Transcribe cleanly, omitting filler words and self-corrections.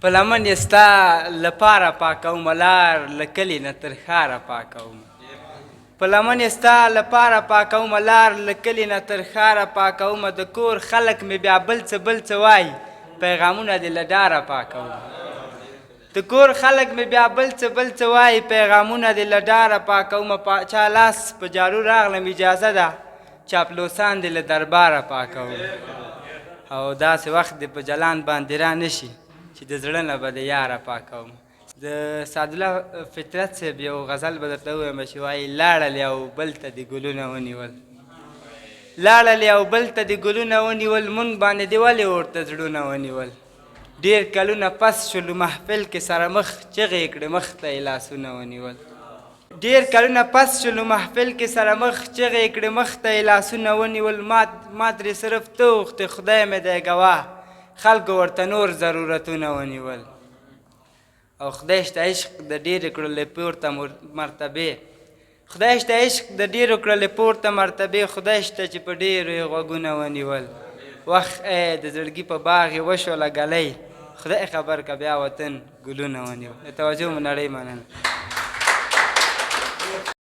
په لمن یې ستا لپاره پاکومه لار له کلي نه تر ښاره پاکومه په لمن یې ستا لپاره پاکومه لار له کلي نه تر ښاره پاکومه د کور خلک مې بیا بل څه وایي پیغامونه دې له ډاره پاکومه د کور خلک مې بیا بل څه وایي پیغامونه دې له ډاره پاکومه پاچا لاس په جارو راغلم اجازه ده چاپلوسان دې له درباره پاکومه او داسې وخت دې په جلان باندې را نشي چې د زړه نه به د یاره پاکومه د سعدالله فطرت صاحب یو غزل به درته ووایم چې وایي لاړل یو بل ته دې ګلونه ونیول لاړل یو بل ته دې ګلونه ونیول مونږ باندې دې ولې ورته زړونه ونیول ډېر کلونه پس شولو محفل کې سره مخ چغې کړې مخ ته یې لاسونه ونیول ډېر کلونه پس شولو محفل کې سره مخ چغې کړې مخ ته یې لاسونه ونیول ما ترې صرف ته وغوښتې خدای مې دی ګواه خلکو ورته نور ضرورتونه ونیول او خدای شته عشق د ډېرې کړلې پورته مرتبې خدای شته عشق د ډېرو کړلې پورته مرتبې خدای شته چې په ډېرو یې غوږونه ونیول وخت د زړګي په باغ یې وشوله ګلی خدای خبر که بیا وطن ګلونه ونیول د توجه مو نړۍ مننه